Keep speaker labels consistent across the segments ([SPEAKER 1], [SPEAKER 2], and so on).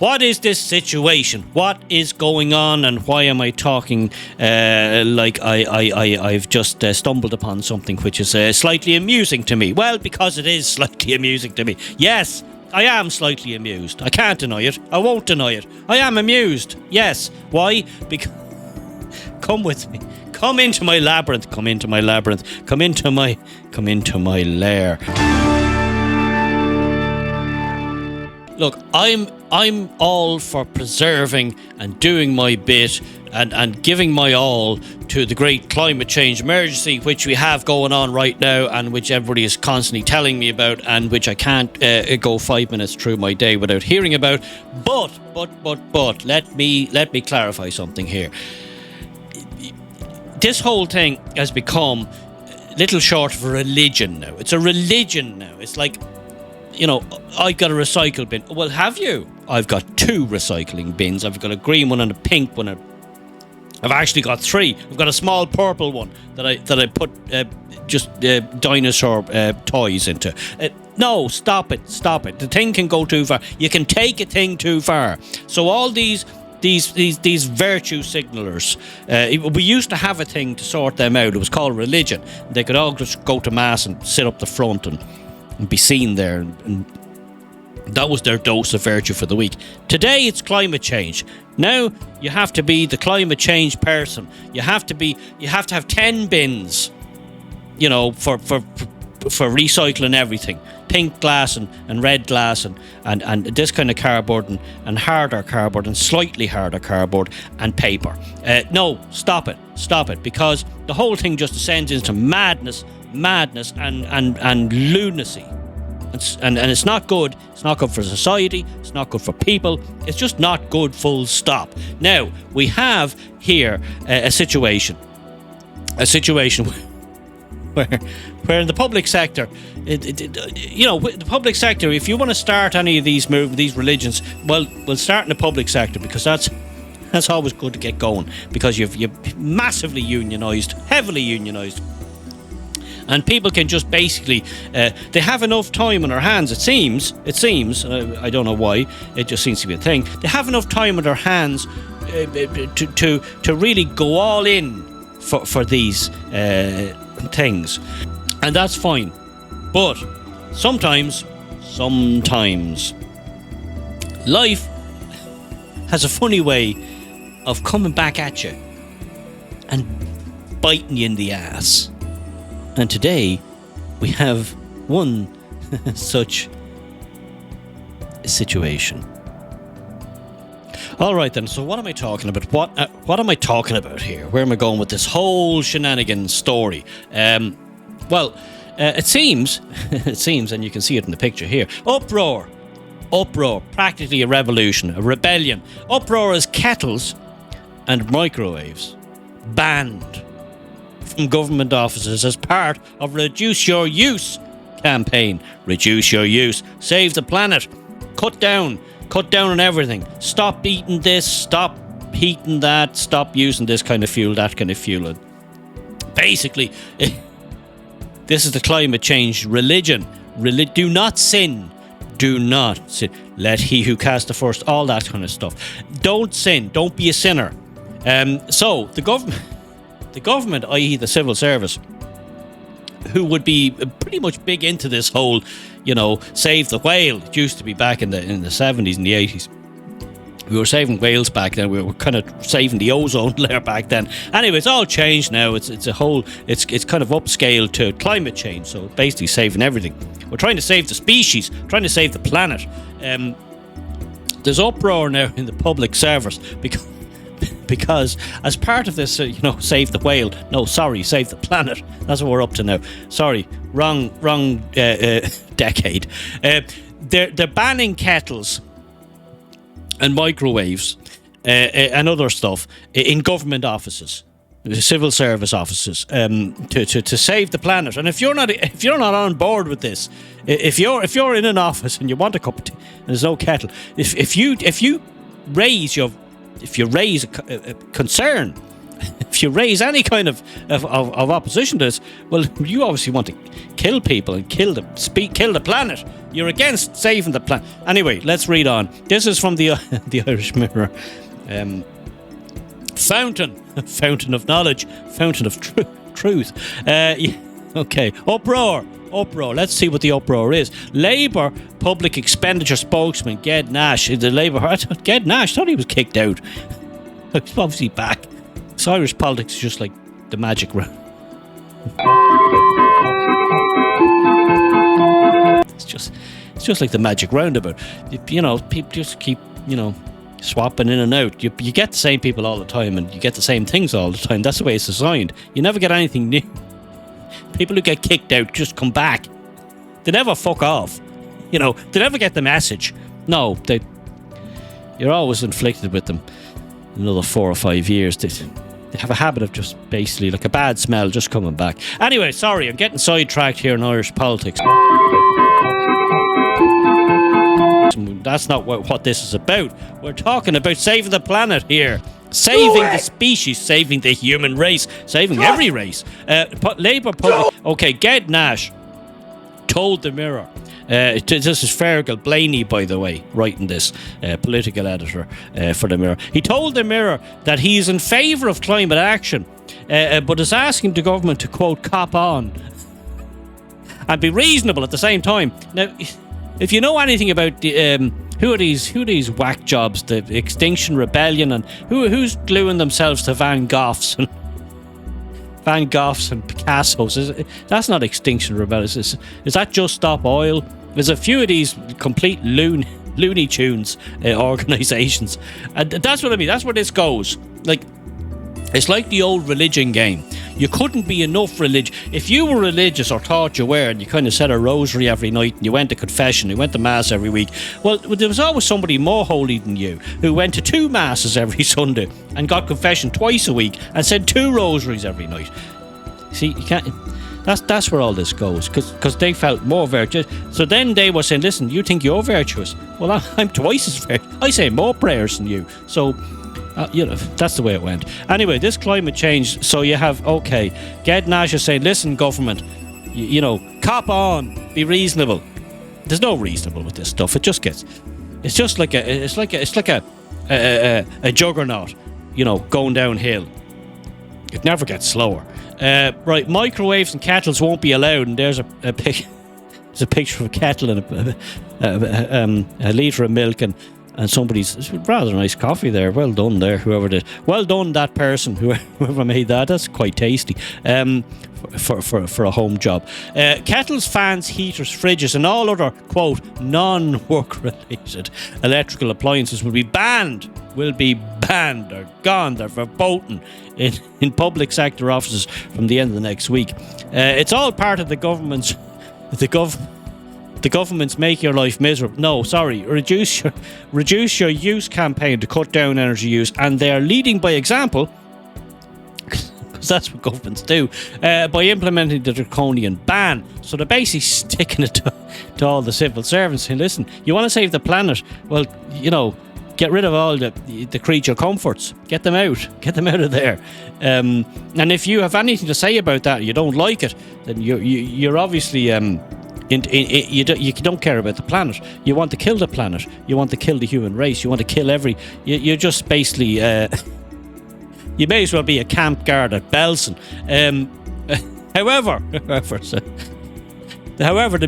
[SPEAKER 1] What is this situation? What is going on, and why am I talking like I've just stumbled upon something which is slightly amusing to me? Well, because it is slightly amusing to me. Yes, I am slightly amused. I can't deny it. I won't deny it. I am amused. Yes. Why? Because come with me. Come into my labyrinth. Come into my labyrinth. Come into my lair. Look, I'm all for preserving and doing my bit and giving my all to the great climate change emergency which we have going on right now, and which everybody is constantly telling me about, and which I can't go 5 minutes through my day without hearing about. But let me clarify something here. This whole thing has become little short of a religion now. It's a religion now. It's like, you know, I've got a recycle bin. Well, have you? I've got 2 recycling bins. I've got a green one and a pink one. I've actually got 3. I've got a small purple one that I put just dinosaur toys into. No, stop it. The thing can go too far. You can take a thing too far. So all these virtue signalers, we used to have a thing to sort them out. It was called religion. They could all just go to mass and sit up the front and be seen there, and that was their dose of virtue for the week. Today it's climate change. Now you have to be the climate change person. You have to have 10 bins, you know, for recycling everything. Pink glass and red glass and this kind of cardboard and harder cardboard and slightly harder cardboard and paper. No, stop it, because the whole thing just descends into madness and lunacy. And it's not good. It's not good for society. It's not good for people. It's just not good, full stop. Now, we have here a situation where in the public sector, the public sector, if you want to start any of these these religions, well, we'll start in the public sector, because that's always good to get going, because you're massively unionised, heavily unionised. And people can just basically, they have enough time on their hands, it seems, I don't know why, it just seems to be a thing. They have enough time on their hands to really go all in for these things. And that's fine. But sometimes, life has a funny way of coming back at you and biting you in the ass. And today, we have one such situation. All right then, so what am I talking about? What am I talking about here? Where am I going with this whole shenanigans story? It seems, and you can see it in the picture here, uproar, practically a revolution, a rebellion. Uproar as kettles and microwaves banned from government offices as part of Reduce Your Use campaign. Reduce your use, save the planet, cut down on everything. Stop eating this, stop heating that, stop using this kind of fuel, that kind of fuel. Basically, this is the climate change religion. Do not sin. Do not sin. Let he who cast the first, all that kind of stuff. Don't sin. Don't be a sinner. So the government, i.e. the civil service, who would be pretty much big into this whole, save the whale. It used to be back in the 70s and the 80s. We were saving whales back then. We were kind of saving the ozone layer back then. Anyway, it's all changed now. It's kind of upscaled to climate change. So basically saving everything. We're trying to save the species, trying to save the planet. There's uproar now in the public service because as part of this, save the whale. No, sorry, save the planet. That's what we're up to now. Sorry, wrong decade. They're banning kettles and microwaves and other stuff in government offices, civil service offices, to save the planet. And if you're not on board with this, if you're in an office and you want a cup of tea and there's no kettle, if you raise a concern if you raise any kind of opposition to this, well, you obviously want to kill people and kill the planet. You're against saving the planet. Anyway, let's read on. This is from the Irish Mirror. Fountain of knowledge, fountain of truth. Okay, uproar. Let's see what the uproar is. Labour public expenditure spokesman Ged Nash. The Labour. Ged Nash thought he was kicked out. He's obviously back. So Irish politics is just like the magic round. It's just like the magic roundabout. People just keep swapping in and out. You get the same people all the time, and you get the same things all the time. That's the way it's designed. You never get anything new. People who get kicked out just come back. They never fuck off. They never get the message. No, you're always inflicted with them. Another 4 or 5 years. They have a habit of just basically like a bad smell just coming back. Anyway, sorry, I'm getting sidetracked here in Irish politics. That's not what this is about. We're talking about saving the planet here. Saving the species, saving the human race, saving every race. Labour public... Okay, Ged Nash told the Mirror... this is Fergal Blaney, by the way, writing this, political editor for the Mirror. He told the Mirror that he's in favour of climate action, but is asking the government to, quote, cop on and be reasonable at the same time. Now, if you know anything about the... Who are these whack jobs? The Extinction Rebellion, and who's gluing themselves to Van Goghs and Picassos? That's not Extinction Rebellion. Is that Just Stop Oil? There's a few of these complete Looney Tunes organisations, and that's what I mean. That's where this goes. It's like the old religion game. You couldn't be enough religious. If you were religious or thought you were, and you kind of said a rosary every night, and you went to confession, you went to mass every week, well, there was always somebody more holy than you who went to 2 masses every Sunday and got confession twice a week and said 2 rosaries every night. See, you can't... That's where all this goes, because they felt more virtuous. So then they were saying, listen, you think you're virtuous? Well, I'm twice as virtuous. I say more prayers than you. So... that's the way it went. Anyway, this climate change, so you have, okay, Ged Nash is saying, listen, government, cop on, be reasonable. There's no reasonable with this stuff. It's just like a juggernaut, going downhill. It never gets slower. Right, microwaves and kettles won't be allowed, and there's a picture of a kettle and a litre of milk and somebody's rather nice coffee there. Well done there, whoever did. Well done, that person, whoever made that. That's quite tasty for a home job. Kettles, fans, heaters, fridges, and all other, quote, non-work related electrical appliances will be banned. They're gone. They're verboten in public sector offices from the end of the next week. It's all part of the government's Make Your Life Miserable. No, sorry. Reduce your use campaign to cut down energy use, and they are leading by example, because that's what governments do, by implementing the draconian ban. So they're basically sticking it to all the civil servants, saying, listen, you want to save the planet? Well, get rid of all the creature comforts. Get them out of there. And if you have anything to say about that, you don't like it, then you're obviously you don't care about the planet. You want to kill the planet. You want to kill the human race. You want to kill you're just basically you may as well be a camp guard at Belsen. However, the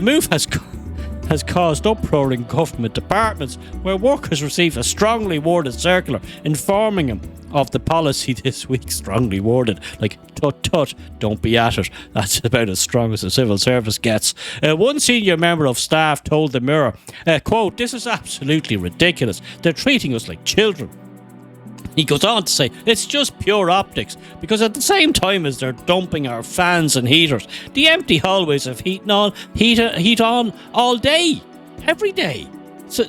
[SPEAKER 1] move has caused uproar in government departments, where workers receive a strongly worded circular informing them of the policy this week. Strongly worded, like tut, don't be at it. That's about as strong as the civil service gets. One senior member of staff told the Mirror, quote, this is absolutely ridiculous. They're treating us like children. He goes on to say, it's just pure optics, because at the same time as they're dumping our fans and heaters, the empty hallways have heat on all day, every day. So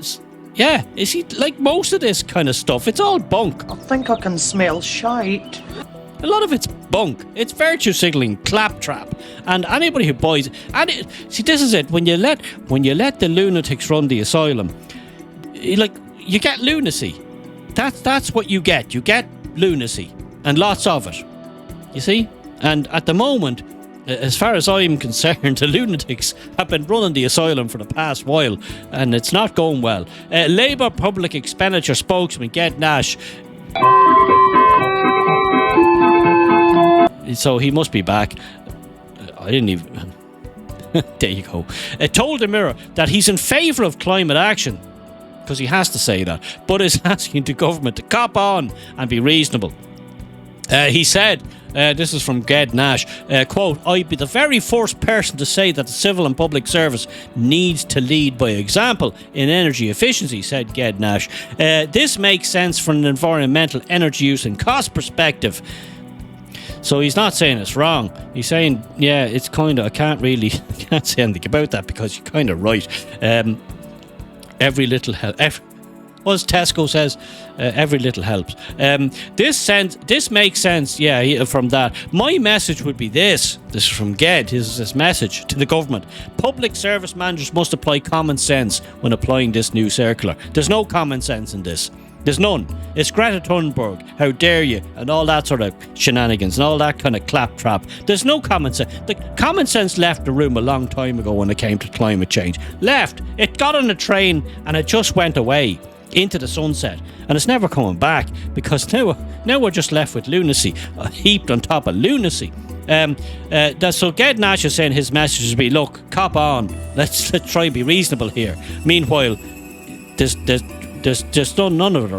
[SPEAKER 1] yeah, you see, like most of this kind of stuff, it's all bunk.
[SPEAKER 2] I think I can smell shite.
[SPEAKER 1] A lot of it's bunk. It's virtue signalling, claptrap, and anybody who buys it. See, this is it. When you let the lunatics run the asylum, you get lunacy. That's what you get. You get lunacy. and lots of it. You see? And at the moment, as far as I'm concerned, the lunatics have been running the asylum for the past while, and it's not going well. Labour public expenditure spokesman Ged Nash, so he must be back. I didn't even... there you go. Told the Mirror that he's in favour of climate action, because he has to say that, but is asking the government to cop on and be reasonable. He said, this is from Ged Nash, quote, "I'd be the very first person to say that the civil and public service needs to lead by example in energy efficiency," said Ged Nash. "This makes sense from an environmental, energy use and cost perspective." So he's not saying it's wrong. He's saying, yeah, it's kind of, I can't say anything about that because you're kind of right. Every little help. As Tesco says, every little helps. This makes sense, yeah, from that. My message would be this. This is from Ged. His message to the government. Public service managers must apply common sense when applying this new circular. There's no common sense in this. There's none. It's Greta Thunberg, how dare you, and all that sort of shenanigans and all that kind of claptrap. There's no common sense. The common sense left the room a long time ago when it came to climate change. Left. It got on a train and it just went away into the sunset, and it's never coming back because now we're just left with lunacy, heaped on top of lunacy. So Ged Nash is saying his message would be, look, cop on, let's try and be reasonable here. Meanwhile, there's none of it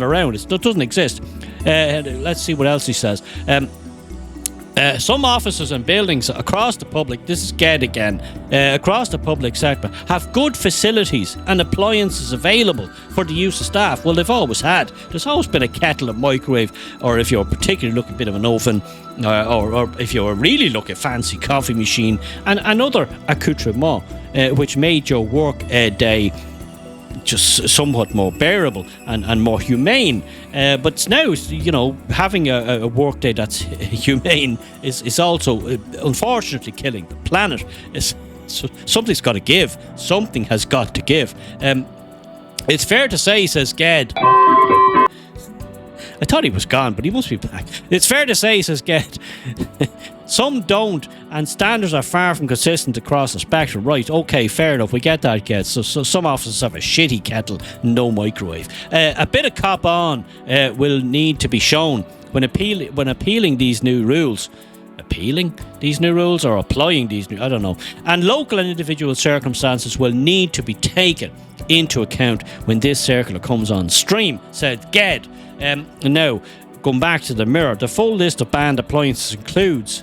[SPEAKER 1] around. It doesn't exist. Let's see what else he says. Some offices and buildings across the public, this is Ged again, across the public sector have good facilities and appliances available for the use of staff. Well, they've always had. There's always been a kettle, a microwave, or if you're particularly looking, a bit of an oven, or if you're really looking, fancy coffee machine, and another accoutrement, which made your work day just somewhat more bearable and more humane. But now, having a work day that's humane is also, unfortunately, killing the planet. Something's got to give. Something has got to give. It's fair to say, says Ged. I thought he was gone, but he must be back. It's fair to say, says Ged, some don't, and standards are far from consistent across the spectrum. Right, okay, fair enough, we get that, Ged. So some offices have a shitty kettle, no microwave. A bit of cop on will need to be shown when appealing these new rules. Appealing these new rules or applying these new, I don't know. And local and individual circumstances will need to be taken into account when this circular comes on stream, said Ged. Now, going back to the Mirror, the full list of banned appliances includes,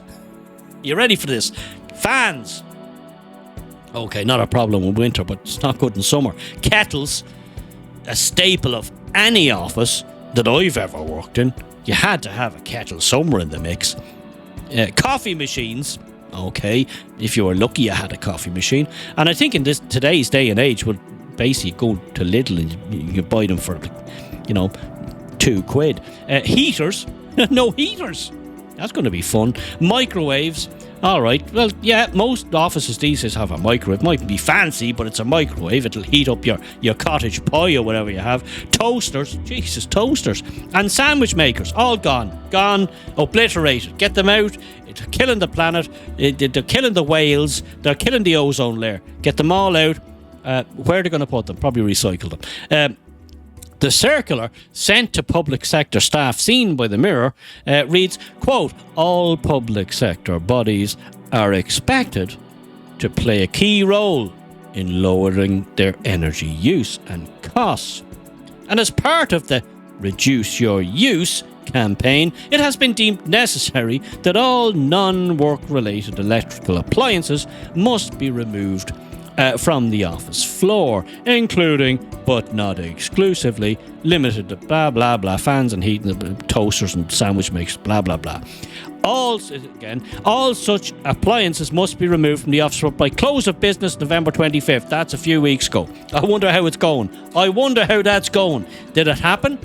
[SPEAKER 1] you ready for this? Fans. Okay, not a problem in winter, but it's not good in summer. Kettles, a staple of any office that I've ever worked in. You had to have a kettle somewhere in the mix. Coffee machines. Okay, if you were lucky, you had a coffee machine. And I think in today's day and age, well, basically go to Lidl and you buy them for, £2. Heaters. No heaters. That's going to be fun. Microwaves. All right. Well, yeah, most offices these days have a microwave. Might be fancy, but it's a microwave. It'll heat up your cottage pie or whatever you have. Toasters. Jesus, toasters. And sandwich makers. All gone. Gone. Obliterated. Get them out. They're killing the planet. They're killing the whales. They're killing the ozone layer. Get them all out. Where are they going to put them? Probably recycle them. The circular sent to public sector staff seen by the Mirror reads, quote, all public sector bodies are expected to play a key role in lowering their energy use and costs. And as part of the Reduce Your Use campaign, it has been deemed necessary that all non-work related electrical appliances must be removed from the office floor, including, but not exclusively, limited to blah blah blah, fans and heat and toasters and sandwich makers, blah blah blah. All such appliances must be removed from the office floor by close of business November 25th. That's a few weeks ago. I wonder how it's going. I wonder how that's going. Did it happen?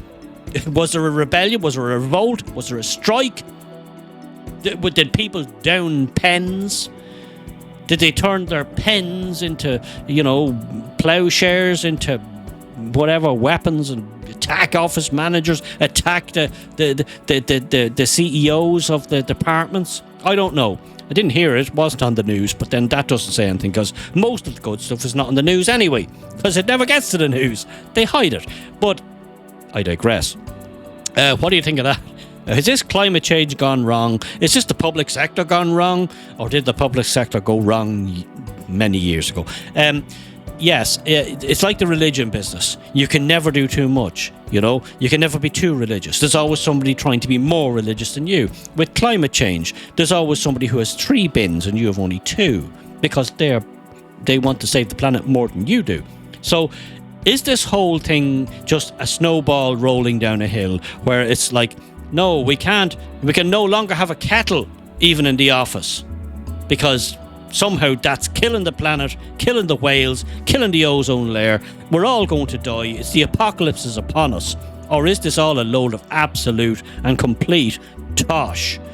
[SPEAKER 1] Was there a rebellion? Was there a revolt? Was there a strike? Did people down pens? Did they turn their pens into, plowshares, into whatever weapons and attack office managers, attack the CEOs of the departments? I don't know. I didn't hear it. It wasn't on the news, but then that doesn't say anything because most of the good stuff is not on the news anyway, because it never gets to the news. They hide it. But I digress. What do you think of that? Has this climate change gone wrong? Is this the public sector gone wrong? Or did the public sector go wrong many years ago? Yes, it's like the religion business. You can never do too much, you know? You can never be too religious. There's always somebody trying to be more religious than you. With climate change, there's always somebody who has 3 bins and you have only 2 because they want to save the planet more than you do. So is this whole thing just a snowball rolling down a hill where it's like, no, we can no longer have a kettle even in the office because somehow that's killing the planet, killing the whales, killing the ozone layer. We're all going to die. It's the apocalypse is upon us. Or is this all a load of absolute and complete tosh?